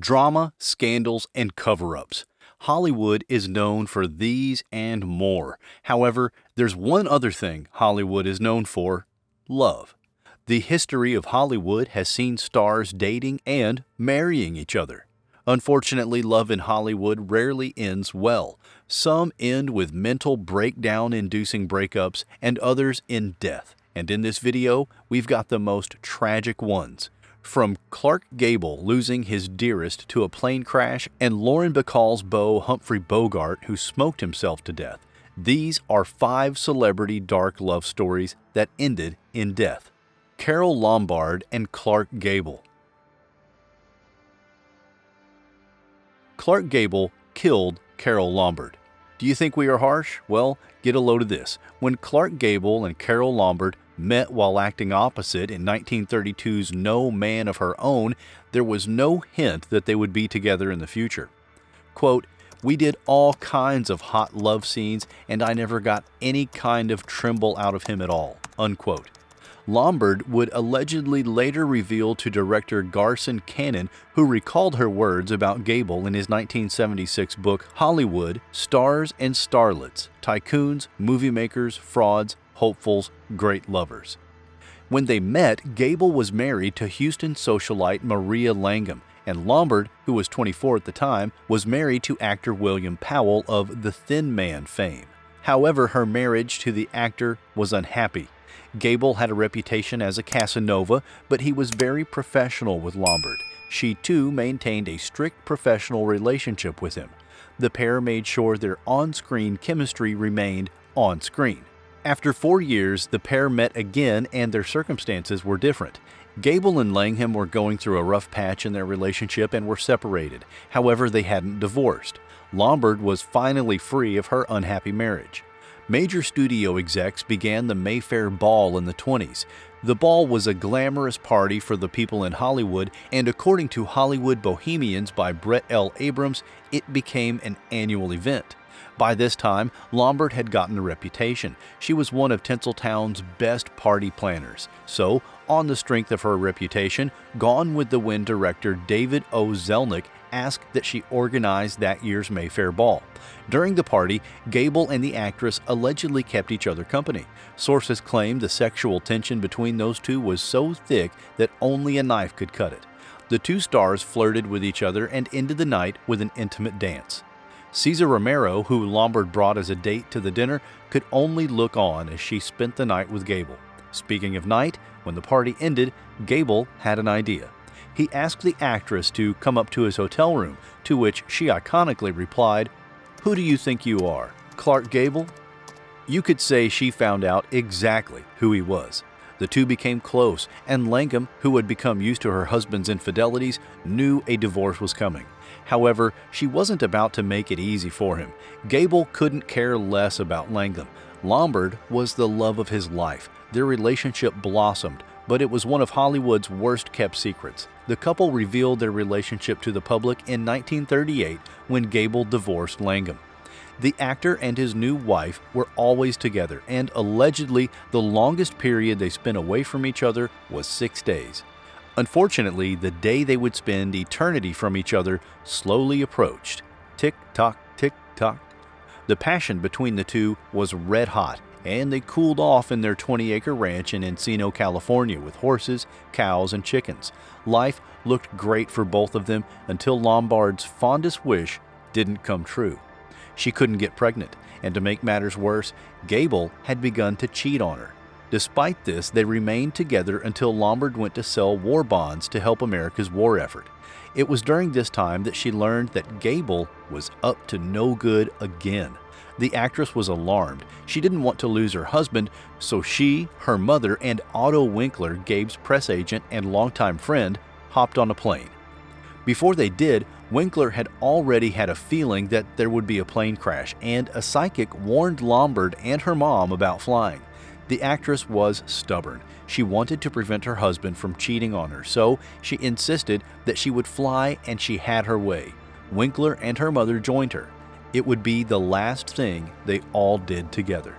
Drama, scandals, and cover-ups. Hollywood is known for these and more. However, there's one other thing Hollywood is known for: love. The history of Hollywood has seen stars dating and marrying each other. Unfortunately, love in Hollywood rarely ends well. Some end with mental breakdown-inducing breakups and others in death. And in this video, we've got the most tragic ones. From Clark Gable losing his dearest to a plane crash and Lauren Bacall's beau Humphrey Bogart who smoked himself to death. These are 5 celebrity dark love stories that ended in death. Carole Lombard and Clark Gable. Clark Gable killed Carole Lombard. Do you think we are harsh? Well, get a load of this. When Clark Gable and Carole Lombard met while acting opposite in 1932's No Man of Her Own, there was no hint that they would be together in the future. Quote, "We did all kinds of hot love scenes and I never got any kind of tremble out of him at all." Unquote. Lombard would allegedly later reveal to director Garson Kanin, who recalled her words about Gable in his 1976 book Hollywood, Stars and Starlets, Tycoons, Movie Makers, Frauds, Hopefuls, Great Lovers. When they met, Gable was married to Houston socialite Maria Langham, and Lombard, who was 24 at the time, was married to actor William Powell of The Thin Man fame. However, her marriage to the actor was unhappy. Gable had a reputation as a Casanova, but he was very professional with Lombard. She too maintained a strict professional relationship with him. The pair made sure their on-screen chemistry remained on-screen. After 4 years, the pair met again and their circumstances were different. Gable and Langham were going through a rough patch in their relationship and were separated. However, they hadn't divorced. Lombard was finally free of her unhappy marriage. Major studio execs began the Mayfair Ball in the 20s. The ball was a glamorous party for the people in Hollywood, and according to Hollywood Bohemians by Brett L. Abrams, it became an annual event. By this time, Lombard had gotten a reputation. She was one of Tinseltown's best party planners. So, on the strength of her reputation, Gone with the Wind director David O. Zelnick asked that she organize that year's Mayfair Ball. During the party, Gable and the actress allegedly kept each other company. Sources claim the sexual tension between those two was so thick that only a knife could cut it. The two stars flirted with each other and ended the night with an intimate dance. Cesar Romero, who Lombard brought as a date to the dinner, could only look on as she spent the night with Gable. Speaking of night, when the party ended, Gable had an idea. He asked the actress to come up to his hotel room, to which she iconically replied, "Who do you think you are, Clark Gable?" You could say she found out exactly who he was. The two became close, and Langham, who had become used to her husband's infidelities, knew a divorce was coming. However, she wasn't about to make it easy for him. Gable couldn't care less about Langham. Lombard was the love of his life. Their relationship blossomed, but it was one of Hollywood's worst-kept secrets. The couple revealed their relationship to the public in 1938 when Gable divorced Langham. The actor and his new wife were always together, and allegedly the longest period they spent away from each other was 6 days. Unfortunately, the day they would spend eternity from each other slowly approached. Tick-tock, tick-tock. The passion between the two was red hot, and they cooled off in their 20-acre ranch in Encino, California with horses, cows, and chickens. Life looked great for both of them until Lombard's fondest wish didn't come true. She couldn't get pregnant, and to make matters worse, Gable had begun to cheat on her. Despite this, they remained together until Lombard went to sell war bonds to help America's war effort. It was during this time that she learned that Gable was up to no good again. The actress was alarmed. She didn't want to lose her husband, so she, her mother, and Otto Winkler, Gabe's press agent and longtime friend, hopped on a plane. Before they did, Winkler had already had a feeling that there would be a plane crash, and a psychic warned Lombard and her mom about flying. The actress was stubborn. She wanted to prevent her husband from cheating on her, so she insisted that she would fly, and she had her way. Winkler and her mother joined her. It would be the last thing they all did together.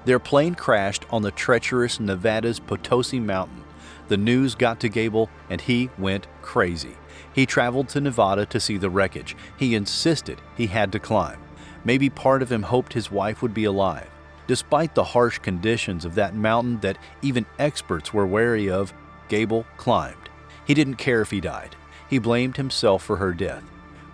Their plane crashed on the treacherous Nevada's Potosi Mountain. The news got to Gable, and he went crazy. He traveled to Nevada to see the wreckage. He insisted he had to climb. Maybe part of him hoped his wife would be alive. Despite the harsh conditions of that mountain that even experts were wary of, Gable climbed. He didn't care if he died. He blamed himself for her death.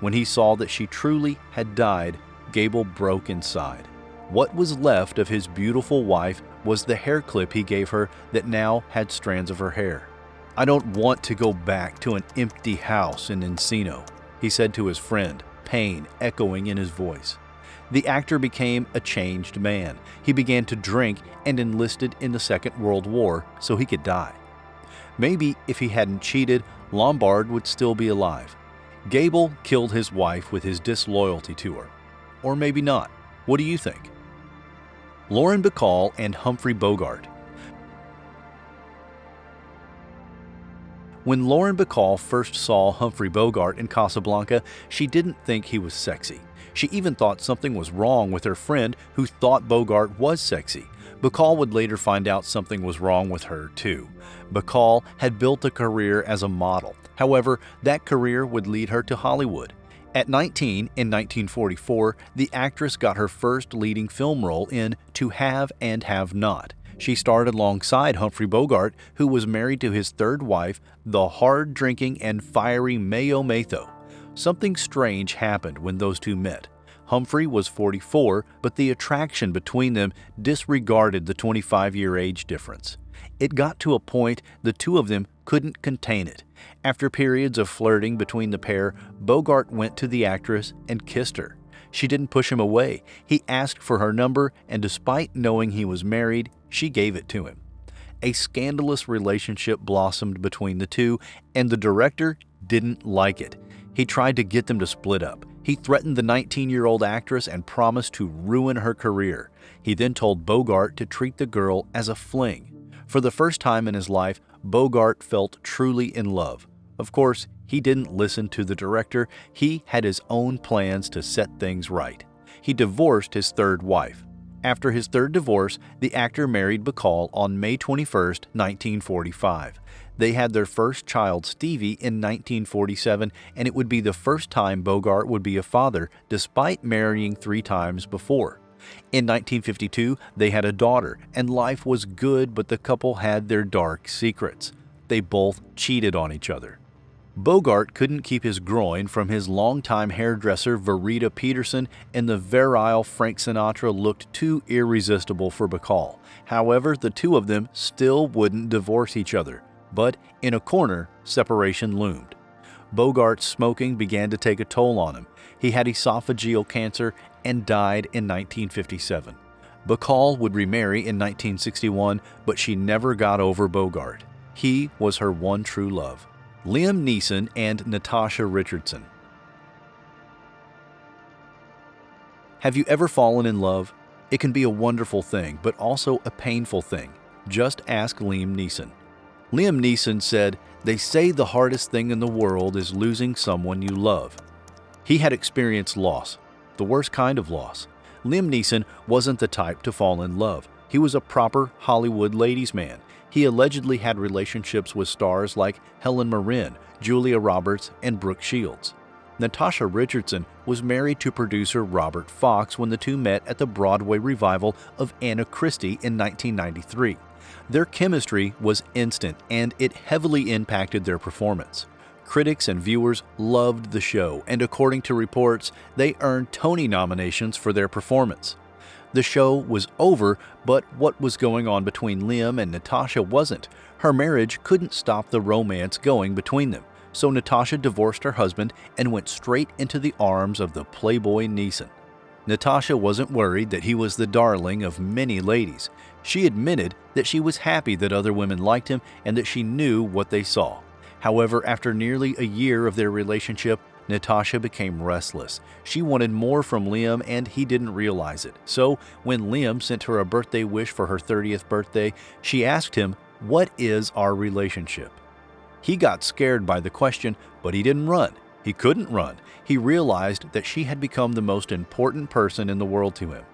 When he saw that she truly had died, Gable broke inside. What was left of his beautiful wife was the hair clip he gave her that now had strands of her hair. "I don't want to go back to an empty house in Encino," he said to his friend, pain echoing in his voice. The actor became a changed man. He began to drink and enlisted in the Second World War so he could die. Maybe if he hadn't cheated, Lombard would still be alive. Gable killed his wife with his disloyalty to her. Or maybe not. What do you think? Lauren Bacall and Humphrey Bogart. When Lauren Bacall first saw Humphrey Bogart in Casablanca, she didn't think he was sexy. She even thought something was wrong with her friend who thought Bogart was sexy. Bacall would later find out something was wrong with her, too. Bacall had built a career as a model. However, that career would lead her to Hollywood. At 19, in 1944, the actress got her first leading film role in To Have and Have Not. She starred alongside Humphrey Bogart, who was married to his third wife, the hard-drinking and fiery Mayo Matho. Something strange happened when those two met. Humphrey was 44, but the attraction between them disregarded the 25-year age difference. It got to a point the two of them couldn't contain it. After periods of flirting between the pair, Bogart went to the actress and kissed her. She didn't push him away. He asked for her number, and despite knowing he was married, she gave it to him. A scandalous relationship blossomed between the two, and the director didn't like it. He tried to get them to split up. He threatened the 19-year-old actress and promised to ruin her career. He then told Bogart to treat the girl as a fling. For the first time in his life, Bogart felt truly in love. Of course, he didn't listen to the director. He had his own plans to set things right. He divorced his third wife. After his third divorce, the actor married Bacall on May 21, 1945. They had their first child, Stevie, in 1947, and it would be the first time Bogart would be a father, despite marrying 3 times before. In 1952, they had a daughter, and life was good, but the couple had their dark secrets. They both cheated on each other. Bogart couldn't keep his groin from his longtime hairdresser Verita Peterson, and the virile Frank Sinatra looked too irresistible for Bacall. However, the two of them still wouldn't divorce each other. But in a corner, separation loomed. Bogart's smoking began to take a toll on him. He had esophageal cancer and died in 1957. Bacall would remarry in 1961, but she never got over Bogart. He was her one true love. Liam Neeson and Natasha Richardson. Have you ever fallen in love? It can be a wonderful thing, but also a painful thing. Just ask Liam Neeson. Liam Neeson said, "They say the hardest thing in the world is losing someone you love." He had experienced loss, the worst kind of loss. Liam Neeson wasn't the type to fall in love. He was a proper Hollywood ladies' man. He allegedly had relationships with stars like Helen Mirren, Julia Roberts, and Brooke Shields. Natasha Richardson was married to producer Robert Fox when the two met at the Broadway revival of Anna Christie in 1993. Their chemistry was instant, and it heavily impacted their performance. Critics and viewers loved the show, and according to reports, they earned Tony nominations for their performance. The show was over, but what was going on between Liam and Natasha wasn't. Her marriage couldn't stop the romance going between them, so Natasha divorced her husband and went straight into the arms of the playboy Neeson. Natasha wasn't worried that he was the darling of many ladies. She admitted that she was happy that other women liked him and that she knew what they saw. However, after nearly a year of their relationship, Natasha became restless. She wanted more from Liam, and he didn't realize it. So, when Liam sent her a birthday wish for her 30th birthday, she asked him, "What is our relationship?" He got scared by the question, but he didn't run. He couldn't run. He realized that she had become the most important person in the world to him.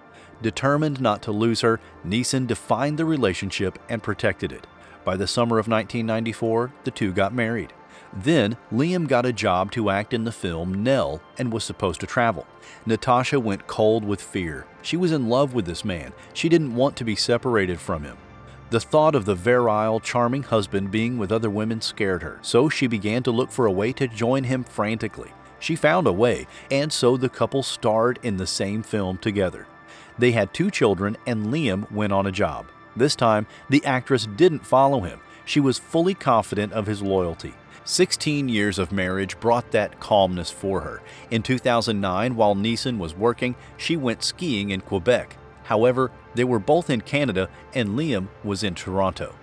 Determined not to lose her, Neeson defined the relationship and protected it. By the summer of 1994, the two got married. Then Liam got a job to act in the film Nell and was supposed to travel. Natasha went cold with fear. She was in love with this man. She didn't want to be separated from him. The thought of the virile, charming husband being with other women scared her, so she began to look for a way to join him frantically. She found a way, and so the couple starred in the same film together. They had 2 children, and Liam went on a job. This time, the actress didn't follow him. She was fully confident of his loyalty. 16 years of marriage brought that calmness for her. In 2009, while Neeson was working, she went skiing in Quebec. However, they were both in Canada and Liam was in Toronto.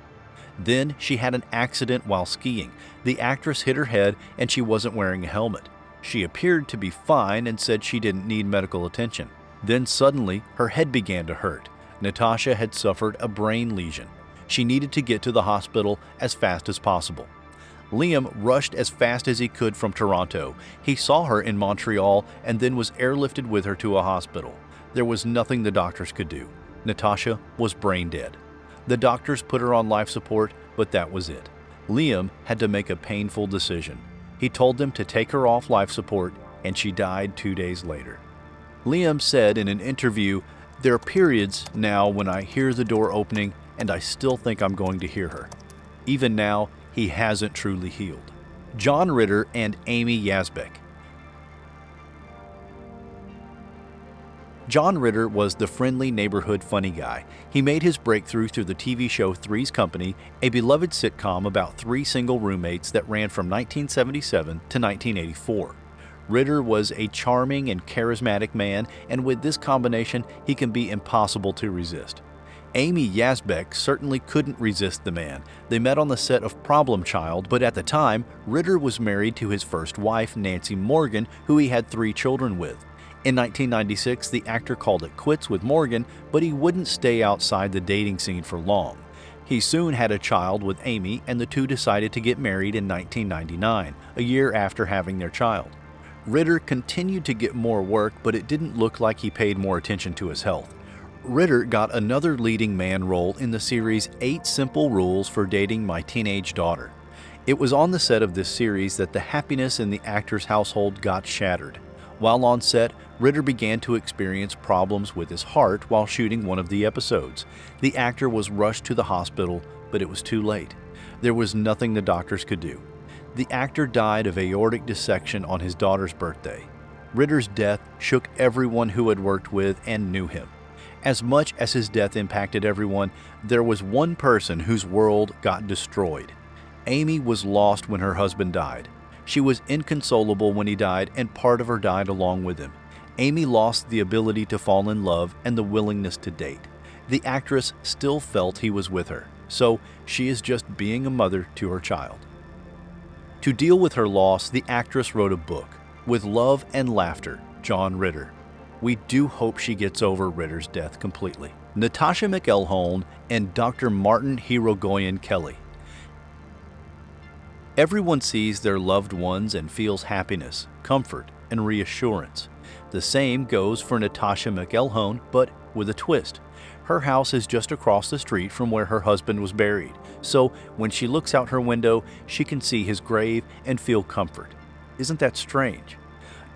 Then she had an accident while skiing. The actress hit her head and she wasn't wearing a helmet. She appeared to be fine and said she didn't need medical attention. Then suddenly, her head began to hurt. Natasha had suffered a brain lesion. She needed to get to the hospital as fast as possible. Liam rushed as fast as he could from Toronto. He saw her in Montreal and then was airlifted with her to a hospital. There was nothing the doctors could do. Natasha was brain dead. The doctors put her on life support, but that was it. Liam had to make a painful decision. He told them to take her off life support, and she died 2 days later. Liam said in an interview, "There are periods now when I hear the door opening and I still think I'm going to hear her. Even now, he hasn't truly healed." John Ritter and Amy Yazbek. John Ritter was the friendly neighborhood funny guy. He made his breakthrough through the TV show Three's Company, a beloved sitcom about 3 single roommates that ran from 1977 to 1984. Ritter was a charming and charismatic man, and with this combination, he can be impossible to resist. Amy Yazbek certainly couldn't resist the man. They met on the set of Problem Child, but at the time, Ritter was married to his first wife, Nancy Morgan, who he had 3 children with. In 1996, the actor called it quits with Morgan, but he wouldn't stay outside the dating scene for long. He soon had a child with Amy, and the two decided to get married in 1999, a year after having their child. Ritter continued to get more work, but it didn't look like he paid more attention to his health. Ritter got another leading man role in the series 8 Simple Rules for Dating My Teenage Daughter. It was on the set of this series that the happiness in the actor's household got shattered. While on set, Ritter began to experience problems with his heart while shooting one of the episodes. The actor was rushed to the hospital, but it was too late. There was nothing the doctors could do. The actor died of aortic dissection on his daughter's birthday. Ritter's death shook everyone who had worked with and knew him. As much as his death impacted everyone, there was one person whose world got destroyed. Amy was lost when her husband died. She was inconsolable when he died, and part of her died along with him. Amy lost the ability to fall in love and the willingness to date. The actress still felt he was with her, so she is just being a mother to her child. To deal with her loss, the actress wrote a book, With Love and Laughter, John Ritter. We do hope she gets over Ritter's death completely. Natasha McElhone and Dr. Martin Hirogoyen Kelly. Everyone sees their loved ones and feels happiness, comfort, and reassurance. The same goes for Natasha McElhone, but with a twist. Her house is just across the street from where her husband was buried, so when she looks out her window, she can see his grave and feel comfort. Isn't that strange?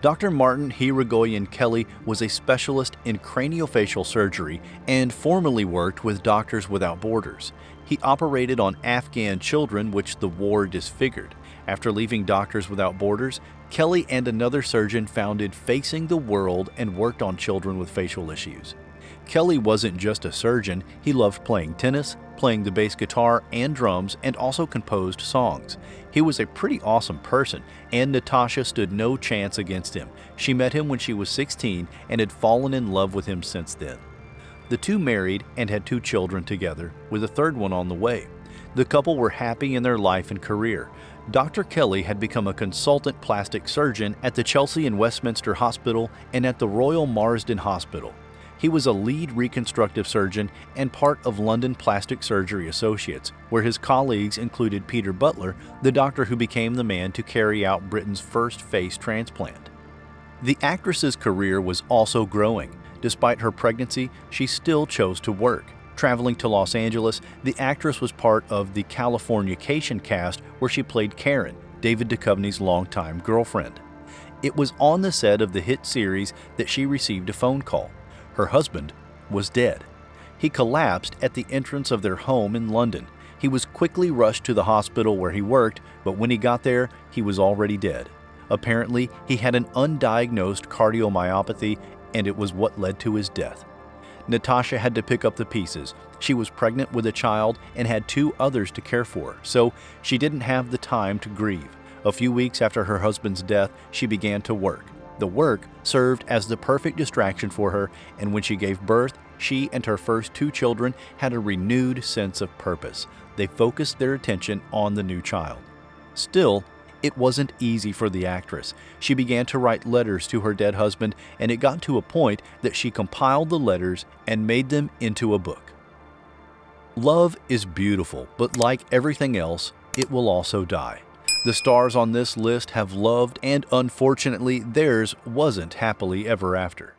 Dr. Martin Hirogoyen Kelly was a specialist in craniofacial surgery and formerly worked with Doctors Without Borders. He operated on Afghan children which the war disfigured. After leaving Doctors Without Borders, Kelly and another surgeon founded Facing the World and worked on children with facial issues. Kelly wasn't just a surgeon, he loved playing tennis, playing the bass guitar and drums, and also composed songs. He was a pretty awesome person, and Natasha stood no chance against him. She met him when she was 16 and had fallen in love with him since then. The two married and had 2 children together, with a third one on the way. The couple were happy in their life and career. Dr. Kelly had become a consultant plastic surgeon at the Chelsea and Westminster Hospital and at the Royal Marsden Hospital. He was a lead reconstructive surgeon and part of London Plastic Surgery Associates, where his colleagues included Peter Butler, the doctor who became the man to carry out Britain's first face transplant. The actress's career was also growing. Despite her pregnancy, she still chose to work. Traveling to Los Angeles, the actress was part of the Californication cast where she played Karen. David Duchovny's longtime girlfriend. It was on the set of the hit series that she received a phone call. Her husband was dead. He collapsed at the entrance of their home in London. He was quickly rushed to the hospital where he worked, but when he got there, he was already dead. Apparently, he had an undiagnosed cardiomyopathy, and it was what led to his death. Natasha had to pick up the pieces. She was pregnant with a child and had 2 others to care for, so she didn't have the time to grieve. A few weeks after her husband's death, she began to work. The work served as the perfect distraction for her, and when she gave birth, she and her first 2 children had a renewed sense of purpose. They focused their attention on the new child. Still, it wasn't easy for the actress. She began to write letters to her dead husband, and it got to a point that she compiled the letters and made them into a book. Love is beautiful, but like everything else, it will also die. The stars on this list have loved, and unfortunately, theirs wasn't happily ever after.